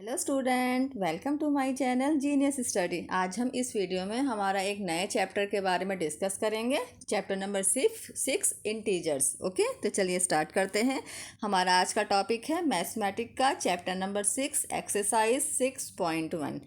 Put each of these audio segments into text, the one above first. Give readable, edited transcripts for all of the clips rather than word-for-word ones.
Hello student, welcome to my channel genius study. आज हम इस वीडियो में हमारा एक नए चैप्टर के बारे में डिस्कस करेंगे। Chapter number 6 integers. ओके, तो चलिए स्टार्ट करते हैं। हमारा आज का टॉपिक है मैथमेटिक का चैप्टर नंबर 6 एक्सरसाइज 6.1।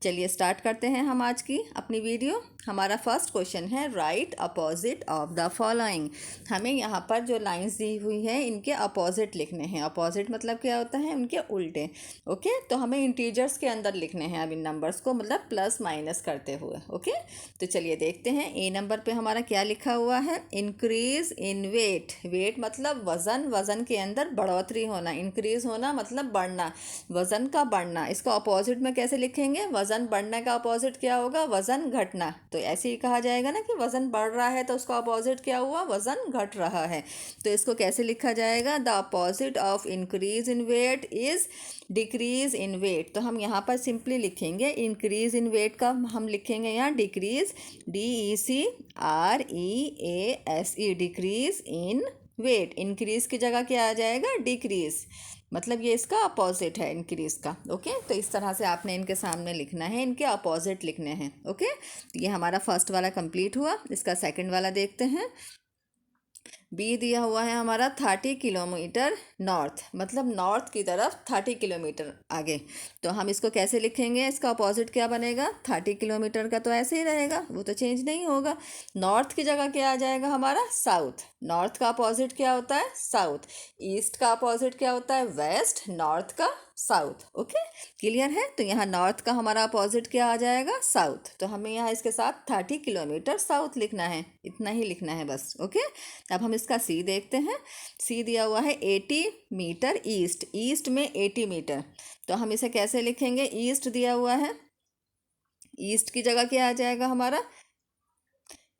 चलिए स्टार्ट करते हैं हम आज की अपनी वीडियो। हमारा फर्स्ट क्वेश्चन है right opposite of the following. हमें यहाँ पर जो लाइंस दी हुई है इनके अपोजिट लिखने हैं। अपोजिट मतलब क्या होता है? उनके उल्टे। ओके, तो हमें इंटीजर्स के अंदर लिखने हैं अब इन नंबर्स को, मतलब प्लस माइनस करते हुए। ओके, तो चलिए देखते हैं। ए नंबर पे हमारा क्या लिखा हुआ है? Increase in wait. वेट मतलब वज़न, वज़न के अंदर बढ़ोतरी होना। इंक्रीज होना मतलब बढ़ना, वज़न का बढ़ना। इसको अपोजिट में कैसे लिखेंगे? वज़न बढ़ने का अपोजिट क्या होगा? वज़न घटना। तो ऐसे ही कहा जाएगा ना कि वज़न बढ़ रहा है तो उसका अपोजिट क्या हुआ? वज़न घट रहा है। तो इसको कैसे लिखा जाएगा? The opposite of increase in weight is decrease in weight. तो हम यहाँ पर सिंपली लिखेंगे इंक्रीज इन वेट का हम लिखेंगे यहाँ decrease, DECREASE, decrease in weight. Increase की जगह क्या आ जाएगा? डिक्रीज। मतलब ये इसका अपोजिट है इंक्रीज का। ओके, तो इस तरह से आपने इनके सामने लिखना है, इनके अपोजिट लिखने हैं। ओके, तो ये हमारा फर्स्ट वाला कंप्लीट हुआ। इसका सेकंड वाला देखते हैं। बी दिया हुआ है हमारा 30 किलोमीटर नॉर्थ, मतलब नॉर्थ की तरफ 30 किलोमीटर आगे। तो हम इसको कैसे लिखेंगे? इसका अपोजिट क्या बनेगा? 30 किलोमीटर का तो ऐसे ही रहेगा, वो तो चेंज नहीं होगा। नॉर्थ की जगह क्या आ जाएगा हमारा? साउथ। नॉर्थ का अपोजिट क्या होता है? साउथ। ईस्ट का अपोजिट क्या होता है? वेस्ट। नॉर्थ का साउथ। ओके, क्लियर है? तो यहाँ नॉर्थ का हमारा अपोजिट क्या आ जाएगा? साउथ। तो हमें यहाँ इसके साथ 30 किलोमीटर साउथ लिखना है, इतना ही लिखना है बस। ओके, अब हम इसका सी देखते हैं। सी दिया हुआ है 80 मीटर ईस्ट। ईस्ट में 80 मीटर, तो हम इसे कैसे लिखेंगे? ईस्ट दिया हुआ है, ईस्ट की जगह क्या आ जाएगा हमारा?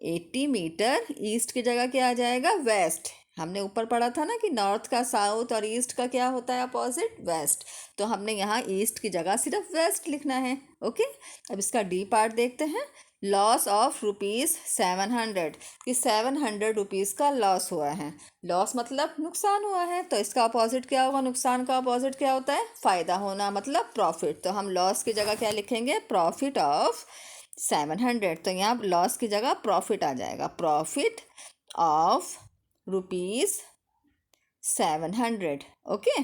80 मीटर। ईस्ट की जगह क्या आ जाएगा? वेस्ट। हमने ऊपर पढ़ा था ना कि नॉर्थ का साउथ और ईस्ट का क्या होता है अपोजिट? वेस्ट। तो हमने यहाँ ईस्ट की जगह सिर्फ वेस्ट लिखना है। ओके, अब इसका डी पार्ट देखते हैं। लॉस ऑफ ₹700, कि 700 रुपीज़ का लॉस हुआ है। लॉस मतलब नुकसान हुआ है, तो इसका अपोजिट क्या होगा? नुकसान का अपोजिट क्या होता है? फ़ायदा होना, मतलब प्रॉफिट। तो हम लॉस की जगह क्या लिखेंगे? Profit of 700। तो यहाँ लॉस की जगह प्रॉफिट आ जाएगा। Profit of ₹700। ओके,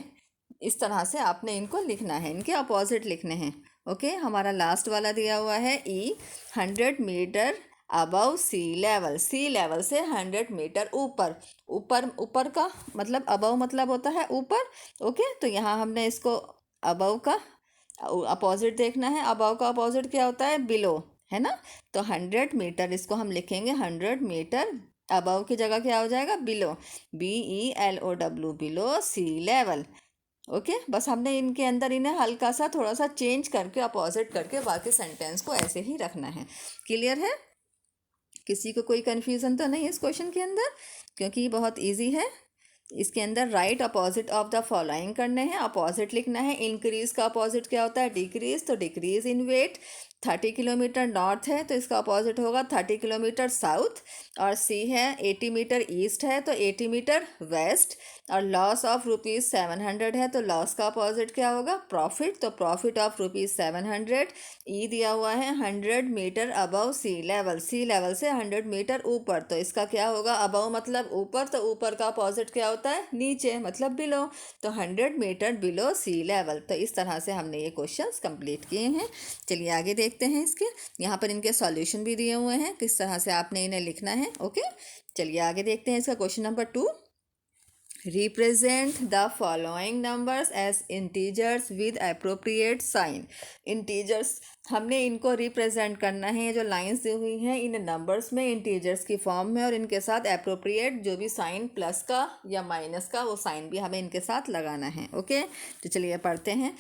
इस तरह से आपने इनको लिखना है, इनके अपोजिट लिखने हैं। ओके, हमारा लास्ट वाला दिया हुआ है ई 100 metre above sea level. Sea level से 100 मीटर ऊपर। ऊपर, ऊपर का मतलब अबव मतलब होता है ऊपर। ओके, तो यहाँ हमने इसको अबव का अपोजिट देखना है। अबव का अपोजिट क्या होता है? बिलो, है ना? तो 100 मीटर इसको हम लिखेंगे 100 मीटर। अबव की जगह क्या हो जाएगा? बिलो, BELOW, बिलो सी लेवल। ओके, बस हमने इनके अंदर इन्हें हल्का सा थोड़ा सा चेंज करके अपोजिट करके बाकी सेंटेंस को ऐसे ही रखना है। क्लियर है? किसी को कोई कन्फ्यूज़न तो नहीं है इस क्वेश्चन के अंदर? क्योंकि ये बहुत इजी है। इसके अंदर right opposite of the following करने हैं, अपोजिट लिखना है। इंक्रीज का अपोजिट क्या होता है? डिक्रीज। तो decrease in weight. 30 kilometre north है तो इसका अपोजिट होगा 30 किलोमीटर साउथ। और सी है 80 मीटर ईस्ट है तो 80 मीटर वेस्ट। और लॉस ऑफ ₹700 है तो लॉस का अपोजिट क्या होगा? प्रॉफिट। तो प्रॉफिट ऑफ ₹700। ई दिया हुआ है 100 metre above sea level. Sea level से 100 मीटर ऊपर, तो इसका क्या होगा? अबव मतलब ऊपर, तो ऊपर का अपोजिट क्या होता है? नीचे, मतलब बिलो। तो 100 मीटर बिलो सी लेवल। तो इस तरह से हमने ये क्वेश्चंस कंप्लीट किए हैं। चलिए आगे देखते हैं इसके। यहाँ पर इनके सॉल्यूशन भी दिए हुए हैं, किस तरह से आपने इन्हें लिखना है। ओके, चलिए आगे देखते हैं इसका question number 2। Represent the following numbers as integers with appropriate sign. Integers हमने इनको रिप्रेजेंट करना है। जो लाइंस दी हुई हैं इन नंबर्स में इंटीजर्स की फॉर्म में, और इनके साथ अप्रोप्रिएट जो भी साइन प्लस का या माइनस का वो साइन भी हमें इनके साथ लगाना है। ओके, तो चलिए पढ़ते हैं।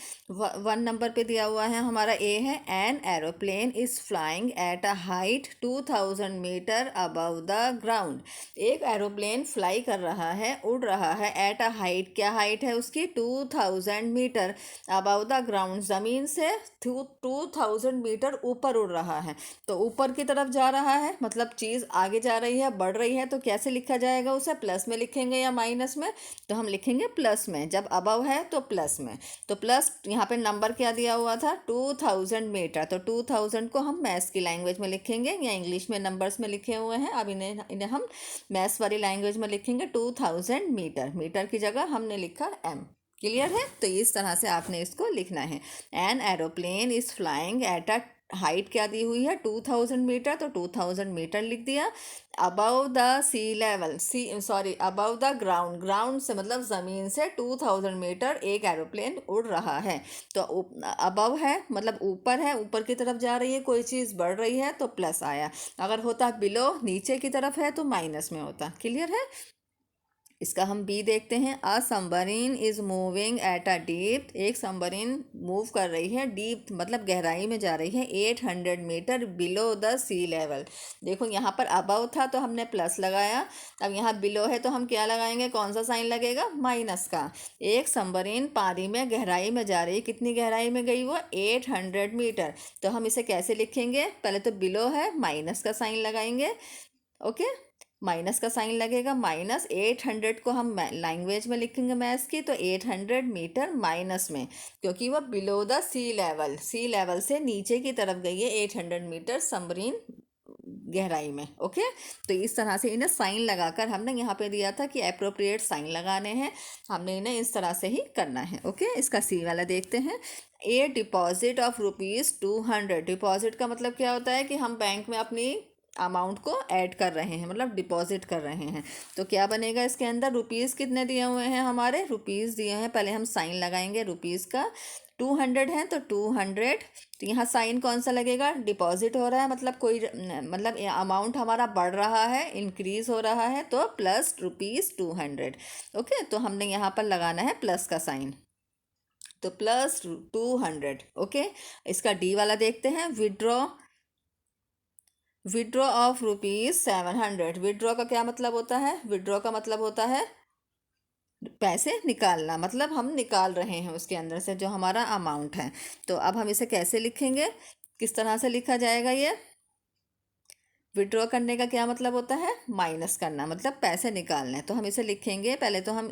1 नंबर पे दिया हुआ है हमारा ए है an aeroplane is flying at a height 2000 metre above the ground. एक एरोप्लेन फ्लाई कर रहा है, उड़ रहा है एट अ हाइट, क्या हाइट है उसकी 2000 मीटर अबव द ग्राउंड, ज़मीन से 2000 मीटर ऊपर उड़ रहा है। तो ऊपर की तरफ जा रहा है मतलब चीज़ आगे जा रही है, बढ़ रही है, तो कैसे लिखा जाएगा उसे, प्लस में लिखेंगे या माइनस में? तो हम लिखेंगे प्लस में, जब अबव है तो प्लस में। तो प्लस यहाँ पे नंबर क्या दिया हुआ था 2000 मीटर, तो 2000 को हम मैथ्स की लैंग्वेज में लिखेंगे या इंग्लिश में नंबर्स में लिखे हुए हैं, अब इन्हें इन्हें हम मैथ्स वाली लैंग्वेज में लिखेंगे 2000 मीटर, मीटर की जगह हमने लिखा एम। क्लियर है? तो इस तरह से आपने इसको लिखना है। An aeroplane is flying at a height क्या दी हुई है 2000 मीटर, तो 2000 मीटर लिख दिया। Above the sea level, above the ground, ground से मतलब ज़मीन से 2000 मीटर एक एरोप्लेन उड़ रहा है। तो अबव है मतलब ऊपर है, ऊपर की तरफ जा रही है, कोई चीज़ बढ़ रही है तो प्लस आया, अगर होता बिलो नीचे की तरफ है तो माइनस में होता। क्लियर है? इसका हम बी देखते हैं। अ submarine is moving at a deep, एक सबमरीन मूव कर रही है डीप मतलब गहराई में जा रही है 800 metre below the sea level. देखो यहाँ पर अबव था तो हमने प्लस लगाया, अब यहाँ बिलो है तो हम क्या लगाएंगे, कौन सा साइन लगेगा, माइनस का। एक सबमरीन पानी में गहराई में जा रही है, कितनी गहराई में गई वो 800 मीटर, तो हम इसे कैसे लिखेंगे, पहले तो बिलो है माइनस का साइन लगाएंगे। ओके, माइनस का साइन लगेगा, माइनस 800 को हम लैंग्वेज में लिखेंगे मैथ्स की, तो 800 मीटर माइनस में, क्योंकि वह below the sea level, sea level से नीचे की तरफ गई है 800 मीटर सबमरीन गहराई में। ओके, तो इस तरह से इन्हें साइन लगाकर हमने यहाँ पे दिया था कि अप्रोप्रिएट साइन लगाने हैं, हमने इन्हें इस तरह से ही करना है। ओके, इसका सी वाला देखते हैं। ए डिपॉजिट ऑफ ₹200, डिपॉजिट का मतलब क्या होता है कि हम बैंक में अपनी अमाउंट को ऐड कर रहे हैं, मतलब डिपॉजिट कर रहे हैं। तो क्या बनेगा इसके अंदर, रुपीज़ कितने दिए हुए हैं, हमारे रुपीज़ दिए हैं, पहले हम साइन लगाएंगे रुपीज़ का, 200 है तो 200, तो यहाँ साइन कौन सा लगेगा, डिपॉजिट हो रहा है मतलब कोई मतलब अमाउंट हमारा बढ़ रहा है, इंक्रीज हो रहा है, तो प्लस ₹200। ओके, तो हमने यहाँ पर लगाना है प्लस का साइन, तो प्लस 200। ओके, इसका डी वाला देखते हैं। विड्रॉ ऑफ ₹700, विड्रॉ का क्या मतलब होता है, विड्रॉ का मतलब होता है पैसे निकालना, मतलब हम निकाल रहे हैं उसके अंदर से जो हमारा अमाउंट है। तो अब हम इसे कैसे लिखेंगे, किस तरह से लिखा जाएगा, ये विड्रॉ करने का क्या मतलब होता है, माइनस करना, मतलब पैसे निकालने। तो हम इसे लिखेंगे, पहले तो हम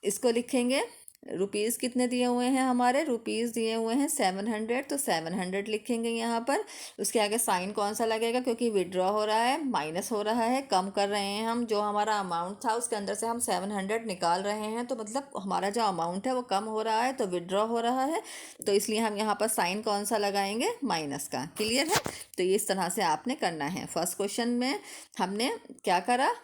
इसको लिखेंगे, रुपीज़ कितने दिए हुए हैं, हमारे रुपीज़ दिए हुए हैं 700, तो 700 लिखेंगे यहाँ पर। उसके आगे साइन कौन सा लगेगा, क्योंकि विड्रॉ हो रहा है, माइनस हो रहा है, कम कर रहे हैं हम, जो हमारा अमाउंट था उसके अंदर से हम 700 निकाल रहे हैं, तो मतलब हमारा जो अमाउंट है वो कम हो रहा है, तो विड्रॉ हो रहा है, तो इसलिए हम यहाँ पर साइन कौन सा लगाएंगे, माइनस का। क्लियर है? तो इस तरह से आपने करना है। फर्स्ट क्वेश्चन में हमने क्या करा,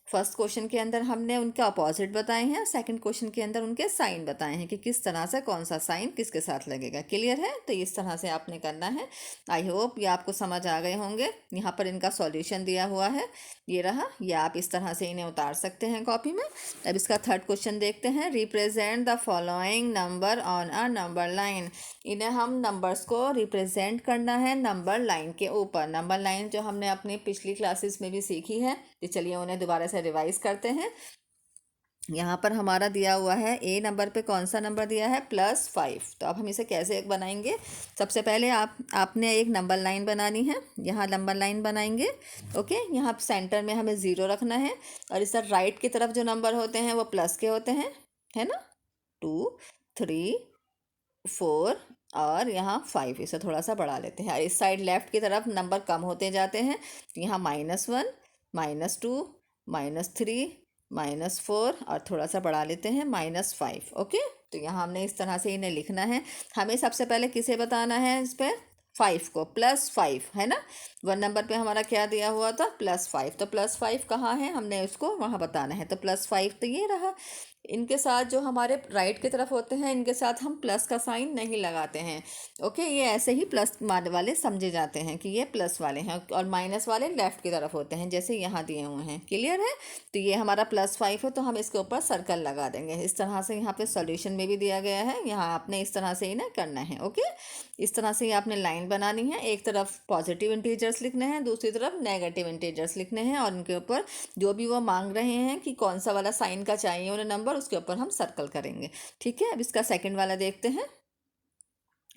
फर्स्ट क्वेश्चन के अंदर हमने उनके अपोजिट बताए हैं, सेकंड क्वेश्चन के अंदर उनके साइन बताए हैं कि किस तरह से कौन सा साइन किसके साथ लगेगा। क्लियर है? तो इस तरह से आपने करना है। आई होप ये आपको समझ आ गए होंगे। यहाँ पर इनका सॉल्यूशन दिया हुआ है, ये रहा, ये आप इस तरह से इन्हें उतार सकते हैं कॉपी में। अब इसका थर्ड क्वेश्चन देखते हैं। Represent the following number on a number line, इन्हें हम नंबर्स को रिप्रेजेंट करना है नंबर लाइन के ऊपर। नंबर लाइन जो हमने अपनी पिछली क्लासेस में भी सीखी है, तो चलिए उन्हें दोबारा से रिवाइज करते हैं। यहाँ पर हमारा दिया हुआ है ए नंबर पे कौन सा नंबर दिया है, +5। तो अब हम इसे कैसे एक बनाएंगे, सबसे पहले आपने एक नंबर लाइन बनानी है, यहाँ नंबर लाइन बनाएंगे। ओके, यहाँ सेंटर में हमें 0 रखना है, और इस राइट की तरफ जो नंबर होते हैं वो प्लस के होते हैं, है ना, 2, 3, 4 और यहाँ 5, इसे थोड़ा सा बढ़ा लेते हैं। इस साइड लेफ्ट की तरफ नंबर कम होते जाते हैं, तो यहाँ -1, -2, -3, -4 और थोड़ा सा बढ़ा लेते हैं -5। ओके, तो यहाँ हमने इस तरह से इन्हें लिखना है। हमें सबसे पहले किसे बताना है, इस पर 5 को, +5 है ना, 1 नंबर पे हमारा क्या दिया हुआ था, +5, तो +5 कहाँ है, हमने उसको वहाँ बताना है, तो +5 तो ये रहा। इनके साथ जो हमारे राइट की तरफ होते हैं इनके साथ हम प्लस का साइन नहीं लगाते हैं। ओके, ये ऐसे ही प्लस वाले समझे जाते हैं कि ये प्लस वाले हैं, और माइनस वाले लेफ्ट की तरफ होते हैं जैसे यहाँ दिए हुए हैं। क्लियर है? तो ये हमारा +5 है तो हम इसके ऊपर सर्कल लगा देंगे। इस तरह से यहाँ पे सॉल्यूशन में भी दिया गया है, यहाँ आपने इस तरह से ही ना करना है। ओके, इस तरह से ही आपने लाइन बनानी है, एक तरफ पॉजिटिव इंटीजर्स लिखने हैं, दूसरी तरफ नेगेटिव इंटीजर्स लिखने हैं, और उनके ऊपर जो भी वो मांग रहे हैं कि कौन सा वाला साइन का चाहिए उन्हें नंबर, उसके ऊपर हम सर्कल करेंगे। ठीक है, अब इसका सेकंड वाला देखते हैं।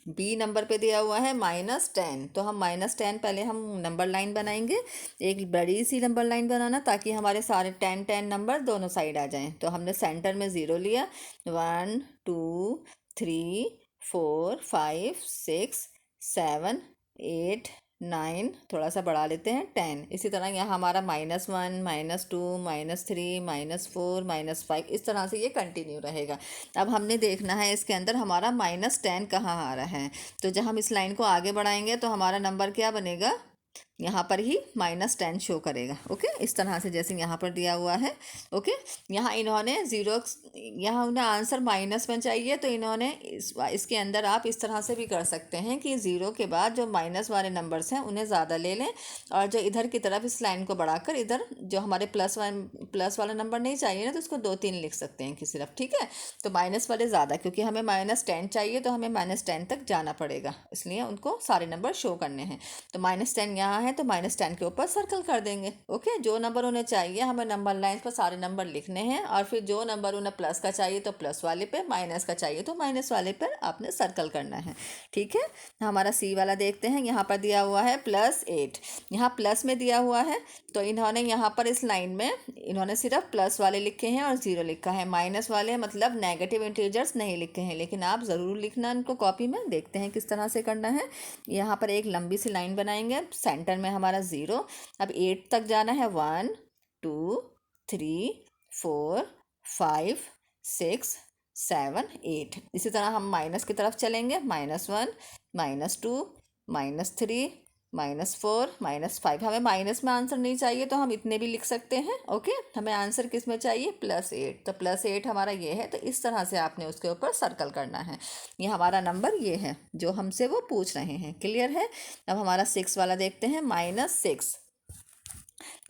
बी नंबर पे दिया हुआ है -10, तो हम -10 पहले हम नंबर लाइन बनाएंगे, एक बड़ी सी नंबर लाइन बनाना ताकि हमारे सारे 10 नंबर दोनों साइड आ जाएं। तो हमने सेंटर में 0 लिया, 1 2 3 4 5 6 7 8 9, थोड़ा सा बढ़ा लेते हैं 10। इसी तरह यहाँ हमारा -1 -2 -3 -4 -5, इस तरह से ये कंटिन्यू रहेगा। अब हमने देखना है इसके अंदर हमारा -10 कहाँ आ रहा है। तो जब हम इस लाइन को आगे बढ़ाएंगे तो हमारा नंबर क्या बनेगा, यहाँ पर ही -10 शो करेगा। ओके, इस तरह से जैसे यहाँ पर दिया हुआ है। ओके, यहाँ इन्होंने ज़ीरो, यहाँ उन्हें आंसर -1 चाहिए तो इन्होंने इसके अंदर आप इस तरह से भी कर सकते हैं कि ज़ीरो के बाद जो माइनस वाले नंबर्स हैं उन्हें ज़्यादा ले लें, और जो इधर की तरफ इस लाइन को बढ़ाकर इधर जो हमारे प्लस वाला नंबर नहीं चाहिए ना, तो उसको 2 3 लिख सकते हैं कि सिर्फ। ठीक है, तो माइनस वाले ज़्यादा, क्योंकि हमें -10 चाहिए तो हमें -10 तक जाना पड़ेगा, इसलिए उनको सारे नंबर शो करने हैं। तो -10 यहाँ है तो -10 के ऊपर सर्कल कर देंगे। ओके, जो नंबर उन्हें चाहिए हमें नंबर लाइन पर सारे नंबर लिखने हैं, और फिर जो नंबर उन्हें प्लस का चाहिए तो प्लस वाले पे, माइनस का चाहिए तो माइनस वाले पर आपने सर्कल करना है। ठीक है, हमारा सी वाला देखते हैं। यहाँ पर दिया हुआ है +8, यहाँ प्लस में दिया हुआ है तो इन्होंने यहाँ पर इस लाइन में इन्होंने सिर्फ प्लस वाले लिखे हैं और 0 लिखा है, माइनस वाले मतलब नेगेटिव इंटीजर्स नहीं लिखे हैं, लेकिन आप ज़रूर लिखना इनको कॉपी में। देखते हैं किस तरह से करना है। यहाँ पर एक लंबी सी लाइन बनाएंगे, सेंटर में हमारा 0, अब 8 तक जाना है, 1 2 3 4 5 6 7 8। इसी तरह हम माइनस की तरफ चलेंगे, -1 -2 -3 -4 -5। हमें माइनस में आंसर नहीं चाहिए तो हम इतने भी लिख सकते हैं। ओके, हमें आंसर किस में चाहिए, +8, तो +8 हमारा ये है, तो इस तरह से आपने उसके ऊपर सर्कल करना है। ये हमारा नंबर ये है जो हमसे वो पूछ रहे हैं। क्लियर है? अब हमारा 6 वाला देखते हैं, -6।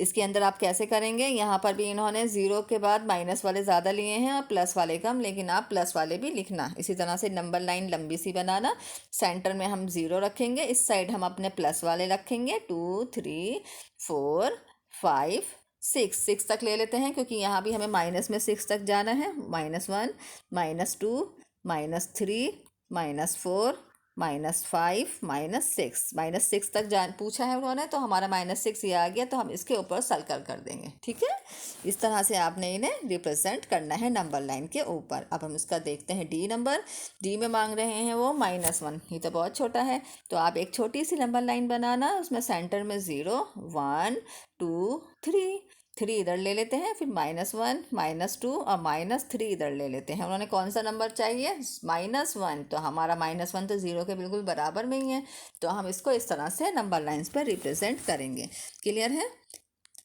इसके अंदर आप कैसे करेंगे, यहाँ पर भी इन्होंने 0 के बाद माइनस वाले ज़्यादा लिए हैं और प्लस वाले कम, लेकिन आप प्लस वाले भी लिखना। इसी तरह से नंबर लाइन लंबी सी बनाना, सेंटर में हम 0 रखेंगे, इस साइड हम अपने प्लस वाले रखेंगे, 2 3 4 5 6 तक ले लेते हैं, क्योंकि यहाँ भी हमें माइनस में 6 तक जाना है। -1 -2 -3 -4 -5 -6 तक जान पूछा है उन्होंने, तो हमारा -6 ये आ गया, तो हम इसके ऊपर सर्कल कर देंगे। ठीक है, इस तरह से आपने इन्हें रिप्रेजेंट करना है नंबर लाइन के ऊपर। अब हम इसका देखते हैं डी नंबर। डी में मांग रहे हैं वो -1, ये तो बहुत छोटा है, तो आप एक छोटी सी नंबर लाइन बनाना, उसमें सेंटर में 0 1 2 3 3 इधर ले लेते हैं, फिर -1 -2 और -3 इधर ले लेते हैं। उन्होंने कौन सा नंबर चाहिए, -1, तो हमारा -1 तो 0 के बिल्कुल बराबर में ही है, तो हम इसको इस तरह से नंबर लाइंस पर रिप्रेजेंट करेंगे। क्लियर है?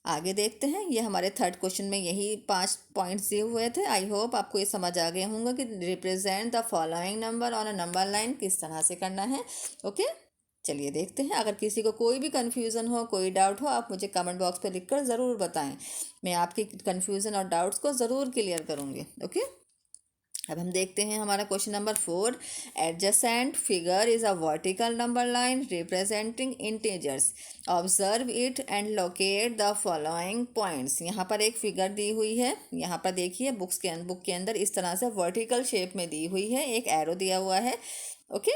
आगे देखते हैं। ये हमारे थर्ड क्वेश्चन में यही 5 पॉइंट्स दिए हुए थे। आई होप आपको ये समझ आ गया होंगे कि represent the following number on a number line किस तरह से करना है। ओके, चलिए देखते हैं। अगर किसी को कोई भी कन्फ्यूज़न हो, कोई डाउट हो, आप मुझे कमेंट बॉक्स पर लिखकर ज़रूर बताएं। मैं आपकी कन्फ्यूज़न और डाउट्स को ज़रूर क्लियर करूँगी। ओके, अब हम देखते हैं हमारा question number 4। Adjacent figure is a vertical number line representing integers. Observe it and locate the following points. यहाँ पर एक फिगर दी हुई है, यहाँ पर देखिए बुक के अंदर इस तरह से वर्टिकल शेप में दी हुई है, एक एरो दिया हुआ है। ओके,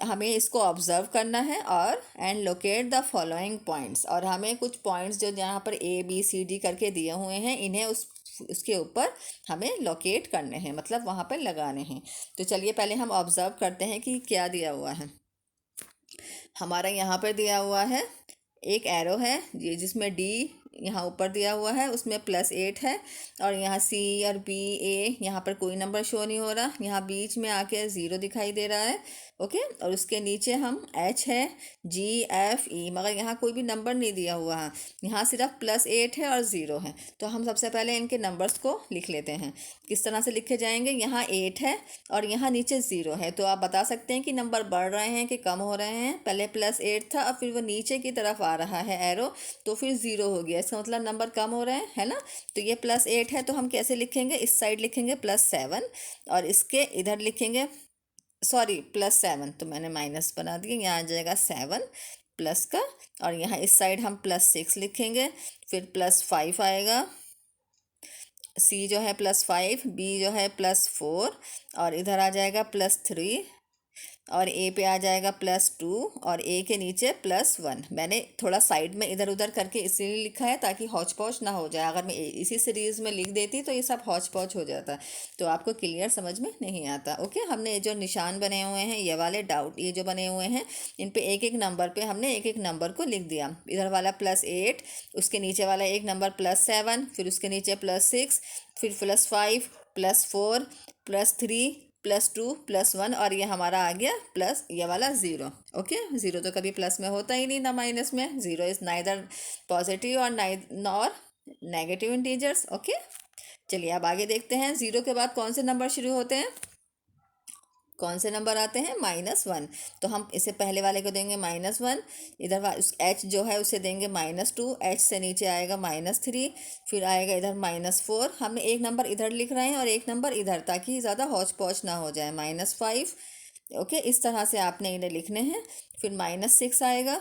हमें इसको ऑब्जर्व करना है और and locate the following points, और हमें कुछ पॉइंट्स जो यहाँ पर A B C D करके दिए हुए हैं, इन्हें उसके ऊपर हमें लोकेट करने हैं, मतलब वहाँ पर लगाने हैं। तो चलिए पहले हम ऑब्जर्व करते हैं कि क्या दिया हुआ है। हमारा यहाँ पर दिया हुआ है एक एरो है ये, जिसमें D यहाँ ऊपर दिया हुआ है उसमें +8 है, और यहाँ C और B A यहाँ पर कोई नंबर शो नहीं हो रहा, यहाँ बीच में आके 0 दिखाई दे रहा है। ओके, और उसके नीचे हम H है, G F E, मगर यहाँ कोई भी नंबर नहीं दिया हुआ है, यहाँ सिर्फ +8 है और 0 है। तो हम सबसे पहले इनके नंबर्स को लिख लेते हैं। किस तरह से लिखे जाएंगे, यहाँ 8 है और यहाँ नीचे 0 है, तो आप बता सकते हैं कि नंबर बढ़ रहे हैं कि कम हो रहे हैं। पहले +8 था, अब फिर वो नीचे की तरफ आ रहा है एरो, तो फिर 0 हो गया, इसका मतलब नंबर कम हो रहे हैं, है ना। तो ये +8 है, तो हम कैसे लिखेंगे, इस साइड लिखेंगे +7 और इसके इधर लिखेंगे, सॉरी +7 तो मैंने माइनस बना दिया, यहाँ आ जाएगा 7 प्लस का, और यहाँ इस साइड हम +6 लिखेंगे, फिर +5 आएगा, C जो है +5, B जो है +4, और इधर आ जाएगा +3, और A पे आ जाएगा +2, और A के नीचे +1। मैंने थोड़ा साइड में इधर उधर करके इसीलिए लिखा है ताकि हौच पौच ना हो जाए, अगर मैं इसी सीरीज़ में लिख देती तो ये सब हौच पौच हो जाता, तो आपको क्लियर समझ में नहीं आता। ओके, हमने जो निशान बने हुए हैं ये वाले डाउट, ये जो बने हुए हैं इन पे एक एक नंबर पे हमने एक एक नंबर को लिख दिया। इधर वाला +8, उसके नीचे वाला एक नंबर +7, फिर उसके नीचे +6, फिर +5, +4, +3, +2, +1, और ये हमारा आ गया प्लस ये वाला 0। ओके, 0 तो कभी प्लस में होता ही नहीं ना माइनस में, 0 इज़ नाइदर पॉजिटिव और नॉर नेगेटिव इंटीजर्स। ओके, चलिए अब आगे देखते हैं, 0 के बाद कौन से नंबर शुरू होते हैं, कौन से नंबर आते हैं, -1। तो हम इसे पहले वाले को देंगे -1, इधर H जो है उसे देंगे -2, H से नीचे आएगा -3, फिर आएगा इधर -4। हमने एक नंबर इधर लिख रहे हैं और एक नंबर इधर, ताकि ज़्यादा हौच पौच ना हो जाए, -5। ओके, इस तरह से आपने इन्हें लिखने हैं। फिर -6 आएगा,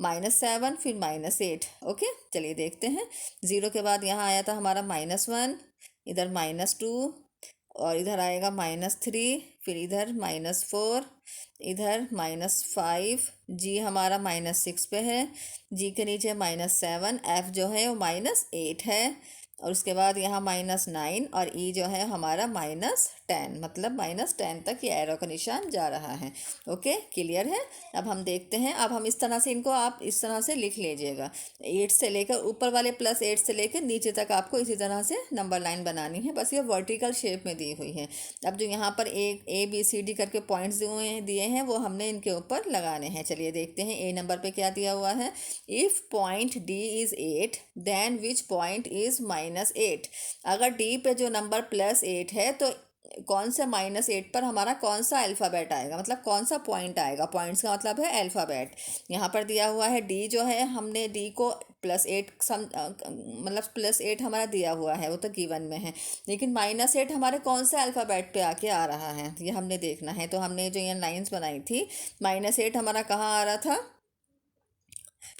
-7, फिर -8। ओके, चलिए देखते हैं, 0 के बाद यहाँ आया था हमारा -1, इधर -2, और इधर आएगा -3, फिर इधर -4, इधर -5, जी हमारा -6 पे है, जी के नीचे -7, F जो है वो -8 है, और उसके बाद यहाँ -9, और E जो है हमारा -10, मतलब -10 तक ये एरो का निशान जा रहा है। ओके, क्लियर है। अब हम देखते हैं, अब हम इस तरह से इनको आप इस तरह से लिख लीजिएगा, 8 से लेकर ऊपर वाले +8 से लेकर नीचे तक आपको इसी तरह से नंबर लाइन बनानी है, बस ये वर्टिकल शेप में दी हुई है। अब जो यहाँ पर A B C D करके पॉइंट्स दिए हैं वो हमने इनके ऊपर लगाने हैं। चलिए देखते हैं, A नंबर पे क्या दिया हुआ है, if point D is 8 then which point is -8। अगर D पे जो नंबर +8 है तो कौन से -8 पर हमारा कौन सा अल्फ़ाबेट आएगा, मतलब कौन सा पॉइंट आएगा, पॉइंट्स का मतलब है अल्फ़ाबेट। यहाँ पर दिया हुआ है D जो है, हमने D को +8 मतलब +8 हमारा दिया हुआ है, वो तो गिवन में है, लेकिन -8 हमारे कौन से अल्फ़ाबेट पे आके आ रहा है ये हमने देखना है। तो हमने जो ये लाइंस बनाई थी, -8 हमारा कहाँ आ रहा था,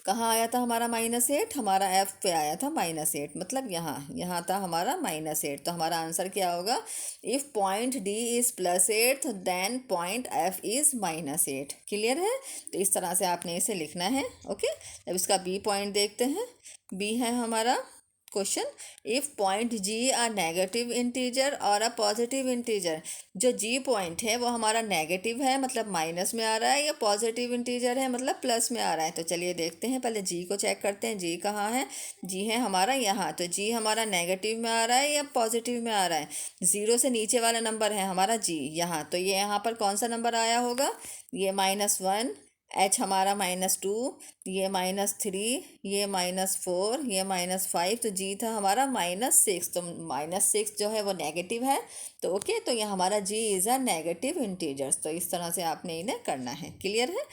कहाँ आया था हमारा -8, हमारा F पे आया था -8, मतलब यहाँ यहाँ था हमारा -8। तो हमारा आंसर क्या होगा, if point D is +8 then point F is -8। Clear है, तो इस तरह से आपने इसे लिखना है। ओके, अब इसका B पॉइंट देखते हैं। B है हमारा question, if point G a negative integer और अ पॉजिटिव इंटीजर। जो G पॉइंट है वो हमारा नेगेटिव है, मतलब माइनस में आ रहा है, या पॉजिटिव इंटीजर है मतलब प्लस में आ रहा है। तो चलिए देखते हैं, पहले G को चेक करते हैं, G कहाँ है, G है हमारा यहाँ। तो G हमारा नेगेटिव में आ रहा है या पॉजिटिव में आ रहा है, 0 से नीचे वाला नंबर है हमारा G यहाँ, तो ये यहाँ पर कौन सा नंबर आया होगा, ये -1, H हमारा -2, ये -3, ये -4, ये -5, तो G था हमारा -6। तो -6 जो है वो नेगेटिव है, तो ओके, तो ये हमारा G is a negative integers. तो इस तरह से आपने इन्हें करना है। क्लियर है।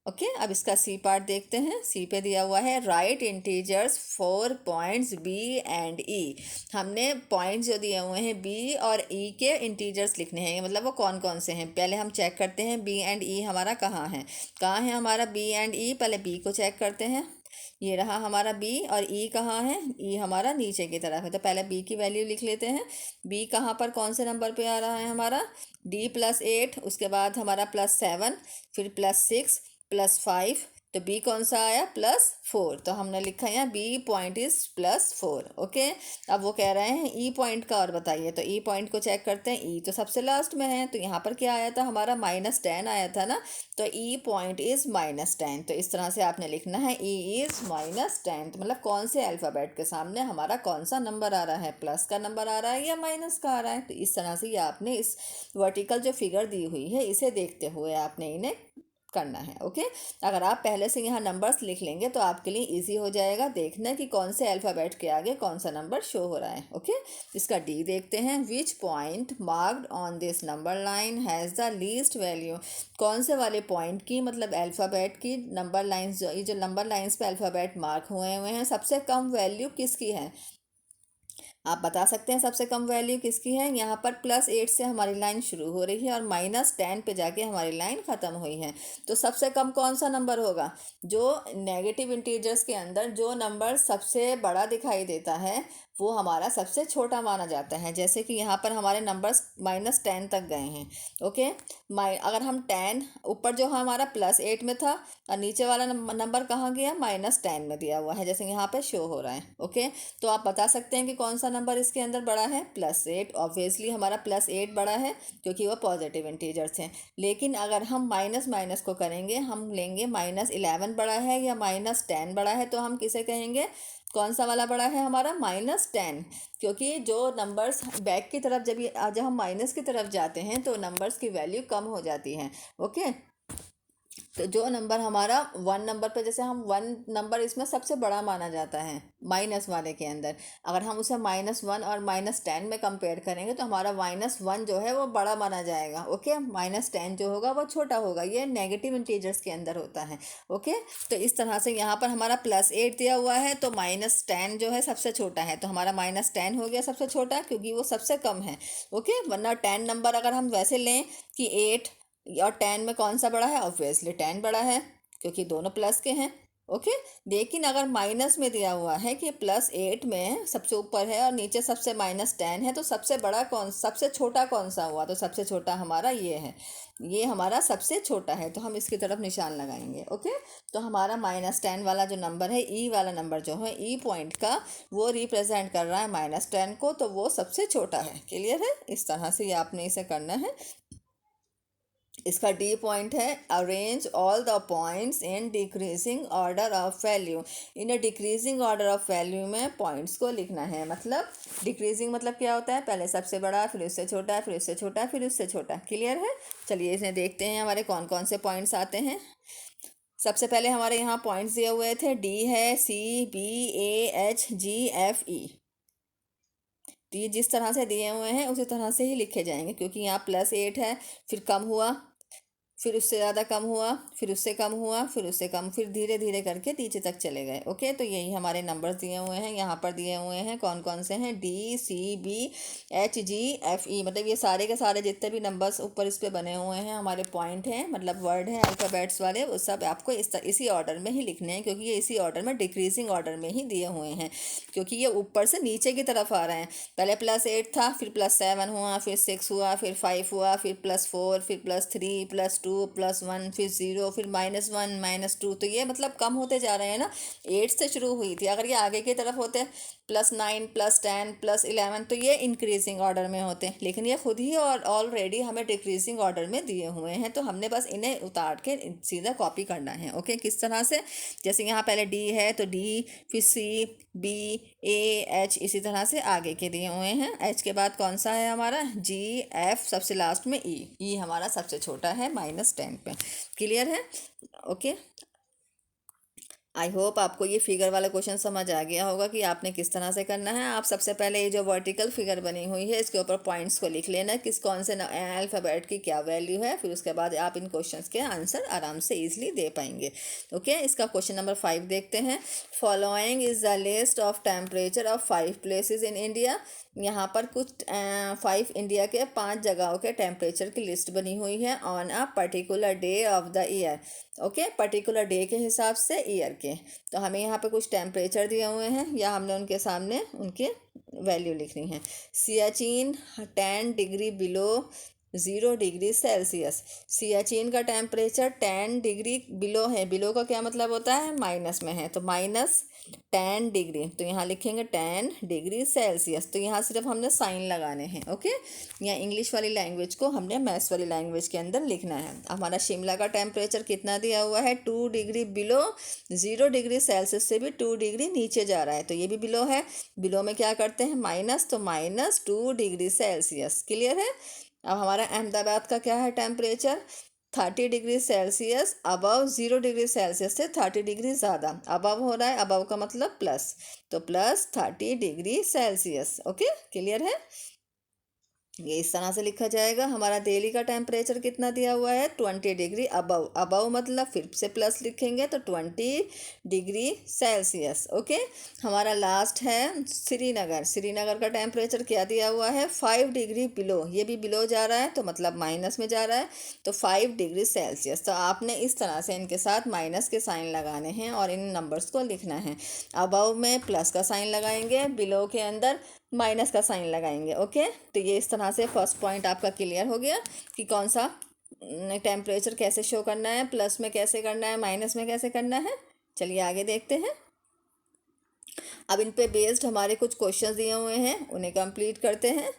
ओके, अब इसका सी पार्ट देखते हैं। सी पे दिया हुआ है, right integers 4 points B and E। हमने पॉइंट्स जो दिए हुए हैं B और E के इंटीजर्स लिखने हैं, मतलब वो कौन कौन से हैं। पहले हम चेक करते हैं B एंड E हमारा कहाँ है, कहाँ है हमारा B एंड E। पहले B को चेक करते हैं, ये रहा हमारा B, और E कहाँ है, E हमारा नीचे की तरफ है। तो पहले B की वैल्यू लिख लेते हैं। B कहाँ पर कौन से नंबर पे आ रहा है हमारा, D +8, उसके बाद हमारा +7, फिर +6, +5, तो बी कौन सा आया +4, तो हमने लिखा यहाँ बी पॉइंट इज +4। ओके, अब वो कह रहे हैं ई पॉइंट का और बताइए, तो ई पॉइंट को चेक करते हैं। ई तो सबसे लास्ट में है, तो यहाँ पर क्या आया था हमारा -10 आया था ना, तो ई पॉइंट इज -10। तो इस तरह से आपने लिखना है ई इज -10, तो मतलब कौन से अल्फ़ाबेट के सामने हमारा कौन सा नंबर आ रहा है, प्लस का नंबर आ रहा है या माइनस का आ रहा है। तो इस तरह से ये आपने इस वर्टिकल जो फिगर दी हुई है इसे देखते हुए आपने इन्हें करना है। ओके, अगर आप पहले से यहाँ नंबर्स लिख लेंगे तो आपके लिए इजी हो जाएगा देखना कि कौन से अल्फ़ाबेट के आगे कौन सा नंबर शो हो रहा है। ओके, इसका डी देखते हैं। Which point marked on this number line has the least value. कौन से वाले पॉइंट की मतलब अल्फ़ाबेट की नंबर लाइन्स, जो ये जो नंबर लाइन्स पे अल्फ़ाबेट मार्क हुए हुए हैं, सबसे कम वैल्यू किसकी है। आप बता सकते हैं सबसे कम वैल्यू किसकी है। यहाँ पर +8 से हमारी लाइन शुरू हो रही है और -10 पे जाके हमारी लाइन ख़त्म हुई है। तो सबसे कम कौन सा नंबर होगा, जो नेगेटिव इंटीजर्स के अंदर जो नंबर सबसे बड़ा दिखाई देता है वो हमारा सबसे छोटा माना जाता है। जैसे कि यहाँ पर हमारे नंबर्स -10 तक गए हैं। ओके, अगर हम 10 ऊपर जो हमारा +8 में था और नीचे वाला नंबर कहाँ गया, -10 में दिया हुआ है, जैसे यहाँ पे शो हो रहा है। ओके, तो आप बता सकते हैं कि कौन सा नंबर इसके अंदर बड़ा है, +8। ऑब्वियसली हमारा +8 बड़ा है क्योंकि वो पॉजिटिव इंटीजर्स हैं। लेकिन अगर हम माइनस माइनस को करेंगे, हम लेंगे -11 बड़ा है या -10 बड़ा है, तो हम किसे कहेंगे, कौन सा वाला बड़ा है हमारा, -10। क्योंकि जो नंबर्स बैक की तरफ जब हम माइनस की तरफ जाते हैं तो नंबर्स की वैल्यू कम हो जाती है। ओके, तो जो नंबर हमारा 1 नंबर पे, जैसे हम 1 नंबर इसमें सबसे बड़ा माना जाता है माइनस वाले के अंदर, अगर हम उसे -1 और -10 में कंपेयर करेंगे तो हमारा -1 जो है वो बड़ा माना जाएगा। ओके, -10 जो होगा वो छोटा होगा। ये नेगेटिव इंटीजर्स के अंदर होता है। ओके, तो इस तरह से यहाँ पर हमारा +8 दिया हुआ है तो -10 जो है सबसे छोटा है, तो हमारा -10 हो गया सबसे छोटा क्योंकि वो सबसे कम है। ओके, वरना 10 नंबर अगर हम वैसे लें कि 8 और 10 में कौन सा बड़ा है, ऑब्वियसली 10 बड़ा है क्योंकि दोनों प्लस के हैं। ओके, लेकिन अगर माइनस में दिया हुआ है कि +8 में सबसे ऊपर है और नीचे सबसे -10 है, तो सबसे बड़ा सबसे छोटा कौन सा हुआ, तो सबसे छोटा हमारा ये है, ये हमारा सबसे छोटा है, तो हम इसकी तरफ निशान लगाएंगे। ओके, तो हमारा -10 वाला जो नंबर है, ई वाला नंबर जो है, ई पॉइंट का, वो रिप्रेजेंट कर रहा है -10 को, तो वो सबसे छोटा है। क्लियर है, इस तरह से ये आपने इसे करना है। इसका डी पॉइंट है, arrange all the points in decreasing order of value. In decreasing order of value में पॉइंट्स को लिखना है। मतलब डिक्रीजिंग मतलब क्या होता है, पहले सबसे बड़ा, फिर उससे छोटा, फिर उससे छोटा, फिर उससे छोटा। क्लियर है, चलिए इसे देखते हैं हमारे कौन कौन से पॉइंट्स आते हैं। सबसे पहले हमारे यहाँ पॉइंट्स दिए हुए थे, डी है, CBAHGFE। तो ये जिस तरह से दिए हुए हैं उसी तरह से ही लिखे जाएंगे, क्योंकि यहाँ +8 है, फिर कम हुआ, फिर उससे ज़्यादा कम हुआ, फिर उससे कम हुआ, फिर उससे कम, फिर धीरे धीरे करके नीचे तक चले गए। ओके, तो यही हमारे नंबर्स दिए हुए हैं, यहाँ पर दिए हुए हैं कौन कौन से हैं, DCBHGFE। मतलब ये सारे के सारे जितने भी नंबर्स ऊपर इस पे बने हुए हैं हमारे पॉइंट हैं, मतलब वर्ड हैं अल्फ़ाबेट्स वाले, वो सब आपको इसी ऑर्डर में ही लिखने हैं, क्योंकि ये इसी ऑर्डर में डिक्रीजिंग ऑर्डर में ही दिए हुए हैं, क्योंकि ये ऊपर से नीचे की तरफ आ रहे हैं। पहले +8 था, फिर +7 हुआ, फिर 6 हुआ, फिर 5 हुआ, फिर +4, फिर +3, +2, +1, फिर 0, फिर -1, -2। तो ये मतलब कम होते जा रहे हैं ना। 8 से शुरू हुई थी, अगर ये आगे की तरफ होते +9, +10, +11, तो ये इंक्रीजिंग ऑर्डर में होते हैं, लेकिन ये खुद ही और ऑलरेडी हमें डिक्रीजिंग ऑर्डर में दिए हुए हैं, तो हमने बस इन्हें उतार के सीधा कॉपी करना है। ओके, किस तरह से, जैसे यहाँ पहले डी है तो डी, फिर CBAH, इसी तरह से आगे के दिए हुए हैं। H के बाद कौन सा है हमारा, GF, सबसे लास्ट में E हमारा सबसे छोटा है -10 पे। क्लियर है, ओके। आई होप आपको ये फिगर वाला क्वेश्चन समझ आ गया होगा कि आपने किस तरह से करना है। आप सबसे पहले ये जो वर्टिकल फिगर बनी हुई है इसके ऊपर पॉइंट्स को लिख लेना, किस कौन से अल्फ़ाबेट की क्या वैल्यू है, फिर उसके बाद आप इन क्वेश्चंस के आंसर आराम से ईजिली दे पाएंगे। ओके, इसका क्वेश्चन नंबर 5 देखते हैं। Following is the list of temperature of 5 places in India. यहाँ पर कुछ 5 इंडिया के 5 जगहों के टेम्परेचर की लिस्ट बनी हुई है on a particular day of the year. Okay, particular day के हिसाब से ईयर के, तो हमें यहाँ पे कुछ टेम्परेचर दिए हुए हैं या हमने उनके सामने उनके वैल्यू लिखनी है। Siachen 10 degree below 0 degree Celsius. Siachen का टेम्परेचर 10 डिग्री बिलो है। बिलो का क्या मतलब होता है, माइनस में है, तो -10 डिग्री, तो यहाँ लिखेंगे 10 डिग्री सेल्सियस। तो यहाँ सिर्फ हमने साइन लगाने हैं, ओके। यहाँ इंग्लिश वाली लैंग्वेज को हमने मैथ्स वाली लैंग्वेज के अंदर लिखना है। हमारा शिमला का टेम्परेचर कितना दिया हुआ है, 2 डिग्री बिलो, 0 डिग्री सेल्सियस से भी 2 डिग्री नीचे जा रहा है, तो ये भी बिलो है। बिलो में क्या करते हैं, माइनस, तो -2 डिग्री सेल्सियस। क्लियर है। अब हमारा अहमदाबाद का क्या है temperature, 30 degree Celsius above, 0 degree Celsius से 30 डिग्री ज़्यादा, अबव हो रहा है, अबव का मतलब प्लस, तो +30 डिग्री सेल्सियस। ओके, क्लियर है। ये इस तरह से लिखा जाएगा। हमारा दिल्ली का टेम्परेचर कितना दिया हुआ है, 20 डिग्री अबव, अबव मतलब फिर से प्लस लिखेंगे, तो 20 डिग्री सेल्सियस। ओके। हमारा लास्ट है श्रीनगर। श्रीनगर का टेम्परेचर क्या दिया हुआ है, 5 डिग्री बिलो, ये भी बिलो जा रहा है तो मतलब माइनस में जा रहा है, तो 5 डिग्री सेल्सियस। तो आपने इस तरह से इनके साथ माइनस के साइन लगाने हैं और इन नंबर्स को लिखना है। अबव में प्लस का साइन लगाएंगे, बिलो के अंदर माइनस का साइन लगाएंगे, ओके। तो ये इस तरह से फर्स्ट पॉइंट आपका क्लियर हो गया कि कौन सा टेम्परेचर कैसे शो करना है, प्लस में कैसे करना है, माइनस में कैसे करना है। चलिए आगे देखते हैं। अब इन पे बेस्ड हमारे कुछ क्वेश्चंस दिए हुए हैं, उन्हें कंप्लीट करते हैं।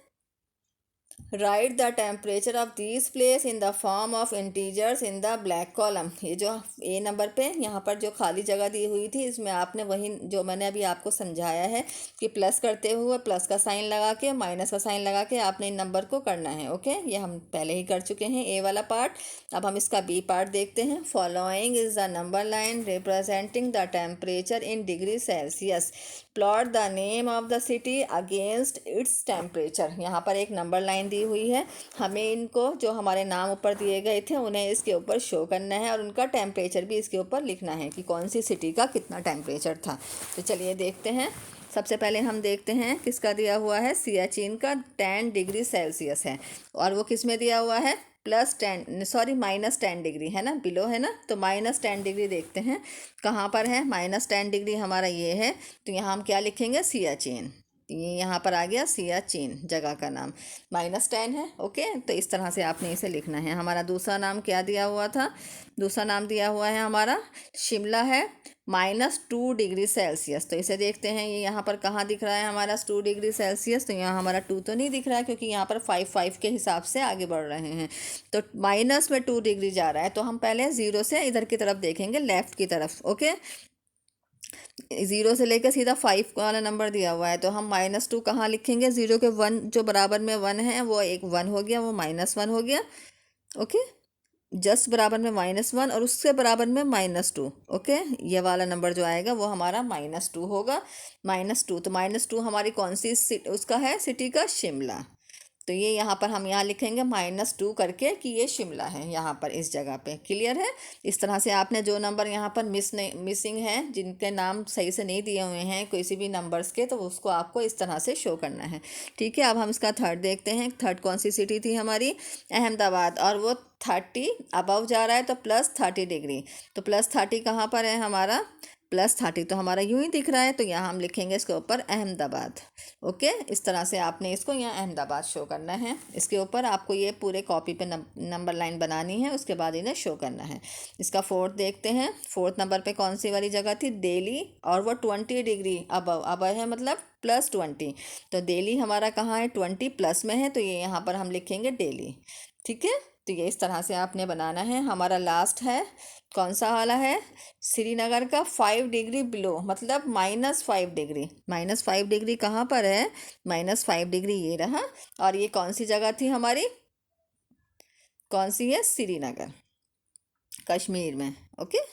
Right the temperature of this place in the form of integers in the black column. ये जो ए नंबर पे यहाँ पर जो खाली जगह दी हुई थी, इसमें आपने वही जो मैंने अभी आपको समझाया है कि प्लस करते हुए प्लस का साइन लगा के माइनस का साइन लगा के आपने इन नंबर को करना है, ओके। ये हम पहले ही कर चुके हैं ए वाला पार्ट। अब हम इसका बी पार्ट देखते हैं। Following is the number line representing the temperature in degree Celsius. Plot the name of the city against its temperature. यहाँ पर एक नंबर लाइन दी हुई है, हमें इनको जो हमारे नाम ऊपर दिए गए थे उन्हें इसके ऊपर शो करना है और उनका टेम्परेचर भी इसके ऊपर लिखना है कि कौन सी सिटी का कितना टेम्परेचर था। तो चलिए देखते हैं। सबसे पहले हम देखते हैं किसका दिया हुआ है, सियाचिन का 10 डिग्री सेल्सियस है, और वो किस में दिया हुआ है, -10 डिग्री है ना, बिलो है ना, तो -10 डिग्री देखते हैं कहाँ पर है। -10 डिग्री हमारा ये है, तो यहाँ हम क्या लिखेंगे, सियाचिन। ये यहाँ पर आ गया सियाचिन, जगह का नाम, -10 है, ओके। तो इस तरह से आपने इसे लिखना है। हमारा दूसरा नाम क्या दिया हुआ था, दूसरा नाम दिया हुआ है हमारा शिमला है, -2 डिग्री सेल्सियस। तो इसे देखते हैं, ये यहाँ पर कहाँ दिख रहा है हमारा 2 डिग्री सेल्सियस, तो यहाँ हमारा 2 तो नहीं दिख रहा है क्योंकि यहाँ पर 5 के हिसाब से आगे बढ़ रहे हैं, तो माइनस में 2 डिग्री जा रहा है, तो हम पहले 0 से इधर की तरफ देखेंगे, लेफ्ट की तरफ, ओके। 0 से लेकर सीधा 5 वाला नंबर दिया हुआ है, तो हम -2 कहाँ लिखेंगे, 0 के 1 जो बराबर में 1 है वो एक 1 हो गया, वो -1 हो गया, ओके। जस्ट बराबर में -1 और उससे बराबर में -2, ओके। ये वाला नंबर जो आएगा वो हमारा -2 होगा। -2, तो -2 हमारी कौन सी उसका है, सिटी का, शिमला। तो ये यहाँ पर हम यहाँ लिखेंगे -2 करके कि ये शिमला है, यहाँ पर इस जगह पे। क्लियर है। इस तरह से आपने जो नंबर यहाँ पर मिसिंग है, जिनके नाम सही से नहीं दिए हुए हैं किसी भी नंबर्स के, तो उसको आपको इस तरह से शो करना है, ठीक है। अब हम इसका थर्ड देखते हैं। थर्ड कौन सी सिटी थी हमारी, अहमदाबाद, और वो 30 अबव जा रहा है, तो +30 डिग्री, तो +30 कहाँ पर है हमारा, +30 तो हमारा यूं ही दिख रहा है, तो यहाँ हम लिखेंगे इसके ऊपर अहमदाबाद, ओके। इस तरह से आपने इसको यहाँ अहमदाबाद शो करना है। इसके ऊपर आपको ये पूरे कॉपी पे नंबर लाइन बनानी है, उसके बाद इन्हें शो करना है। इसका फोर्थ देखते हैं। फोर्थ नंबर पे कौन सी वाली जगह थी, दिल्ली, और वो 20 डिग्री अबव, अबव है मतलब +20, तो दिल्ली हमारा कहाँ है, 20 प्लस में है, तो ये यहाँ पर हम लिखेंगे दिल्ली, ठीक है। तो ये इस तरह से आपने बनाना है। हमारा लास्ट है, कौन सा वाला है, श्रीनगर का 5 डिग्री बिलो, मतलब -5 डिग्री। -5 डिग्री कहाँ पर है, -5 डिग्री ये रहा, और ये कौन सी जगह थी हमारी, कौन सी है, श्रीनगर, कश्मीर में, ओके।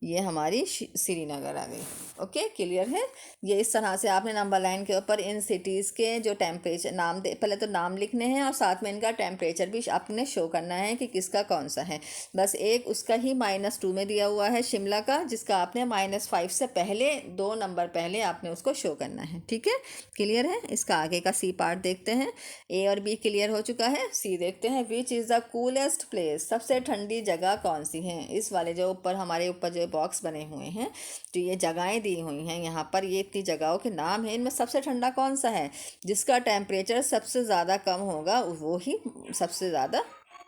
ये हमारी श्रीनगर आ गई, ओके। क्लियर है। ये इस तरह से आपने नंबर लाइन के ऊपर इन सिटीज़ के जो टेम्परेचर नाम दे, पहले तो नाम लिखने हैं और साथ में इनका टेम्परेचर भी आपने शो करना है कि किसका कौन सा है। बस एक उसका ही -2 में दिया हुआ है शिमला का, जिसका आपने -5 से पहले 2 नंबर पहले आपने उसको शो करना है, ठीक है। क्लियर है। इसका आगे का सी पार्ट देखते हैं। ए और बी क्लियर हो चुका है। सी देखते हैं। Which is the coolest place, सबसे ठंडी जगह कौन सी है। इस वाले जो ऊपर हमारे ऊपर जो बॉक्स बने हुए हैं, तो ये जगहें दी हुई हैं यहाँ पर, ये इतनी जगहों के नाम हैं। इनमें सबसे ठंडा कौन सा है? जिसका टेम्परेचर सबसे ज़्यादा कम होगा वो ही सबसे ज़्यादा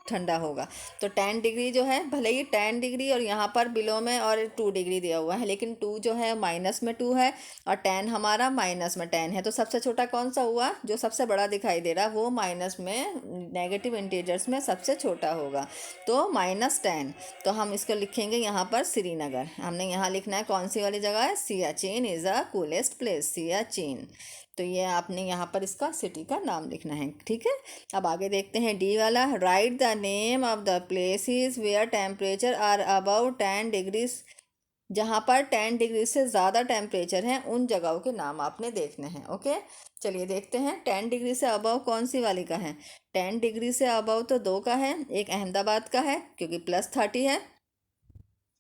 ठंडा होगा। तो 10 डिग्री जो है, भले ही 10 डिग्री और यहाँ पर बिलो में और 2 डिग्री दिया हुआ है, लेकिन 2 जो है -2 है और 10 हमारा -10 है। तो सबसे छोटा कौन सा हुआ? जो सबसे बड़ा दिखाई दे रहा है वो माइनस में, नेगेटिव इंटीजर्स में सबसे छोटा होगा, तो -10। तो हम इसको लिखेंगे यहाँ पर श्रीनगर। हमने यहाँ लिखना है कौन सी वाली जगह है? Siachen is a coolest place, Siachen. तो ये आपने यहाँ पर इसका सिटी का नाम लिखना है, ठीक है। अब आगे देखते हैं डी वाला। Write the name of the places where temperature are above 10 degrees. जहाँ पर 10 डिग्री से ज़्यादा टेम्परेचर है उन जगहों के नाम आपने देखने हैं, ओके। चलिए देखते हैं 10 डिग्री से अबव कौन सी वाली का है। 10 डिग्री से अबव तो 2 का है, एक अहमदाबाद का है क्योंकि +30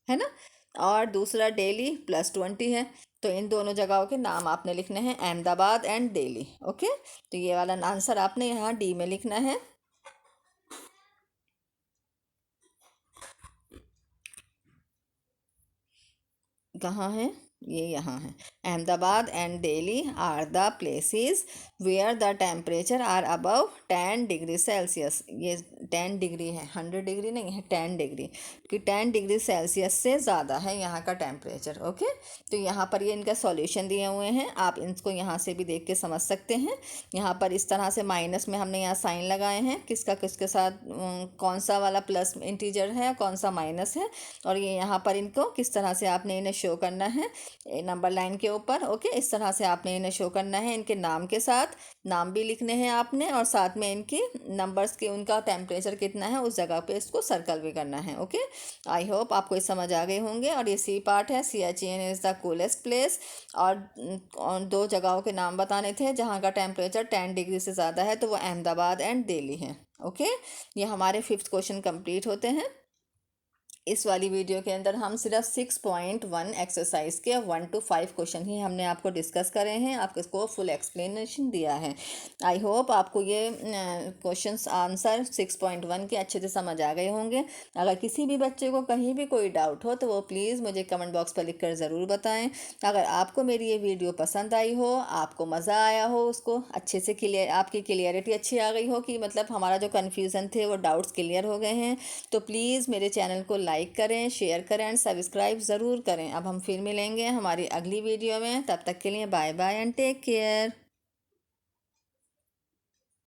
है ना, और दूसरा दिल्ली +20 है। तो इन दोनों जगहों के नाम आपने लिखने हैं, अहमदाबाद एंड दिल्ली, ओके। तो ये वाला आंसर आपने यहाँ डी में लिखना है। कहाँ है? ये यहाँ है। Ahmedabad and Delhi are the places where the temperature are above 10 degree Celsius. ये 10 डिग्री है, 100 डिग्री नहीं है, 10 डिग्री, कि 10 डिग्री सेल्सियस से ज़्यादा है यहाँ का टेम्परेचर, ओके। तो यहाँ पर ये इनका सॉल्यूशन दिए हुए हैं, आप इनको यहाँ से भी देख के समझ सकते हैं। यहाँ पर इस तरह से माइनस में हमने यहाँ साइन लगाए हैं, किसका किसके साथ कौन सा वाला प्लस इंटीजर है, कौन सा माइनस है, और ये यहाँ पर इनको किस तरह से आपने इन्हें शो करना है नंबर लाइन के ऊपर, ओके। इस तरह से आपने इन्हें शो करना है, इनके नाम के साथ, नाम भी लिखने हैं आपने, और साथ में इनकी नंबर्स के, उनका टेम्परेचर कितना है उस जगह पे इसको सर्कल भी करना है, ओके। आई होप आपको ये समझ आ गए होंगे। और ये सी पार्ट है, Siachen is the coolest place, और 2 जगहों के नाम बताने थे जहाँ का टेम्परेचर 10 डिग्री से ज़्यादा है, तो वो अहमदाबाद एंड दिल्ली है, ओके। ये हमारे 5th क्वेश्चन कंप्लीट होते हैं। इस वाली वीडियो के अंदर हम सिर्फ 6.1 एक्सरसाइज के 1 to 5 क्वेश्चन ही हमने आपको डिस्कस करे हैं, आपको इसको फुल एक्सप्लेनेशन दिया है। आई होप आपको ये क्वेश्चंस आंसर 6.1 के अच्छे से समझ आ गए होंगे। अगर किसी भी बच्चे को कहीं भी कोई डाउट हो तो वो प्लीज़ मुझे कमेंट बॉक्स पर लिख कर ज़रूर बताएं। अगर आपको मेरी ये वीडियो पसंद आई हो, आपको मज़ा आया हो, उसको अच्छे से क्लियर, आपकी क्लियरिटी अच्छी आ गई हो कि मतलब हमारा जो कन्फ्यूज़न थे वो डाउट्स क्लियर हो गए हैं, तो प्लीज़ मेरे चैनल को लाइक करें, शेयर करें एंड सब्सक्राइब ज़रूर करें। अब हम फिर मिलेंगे हमारी अगली वीडियो में, तब तक के लिए bye bye and take care.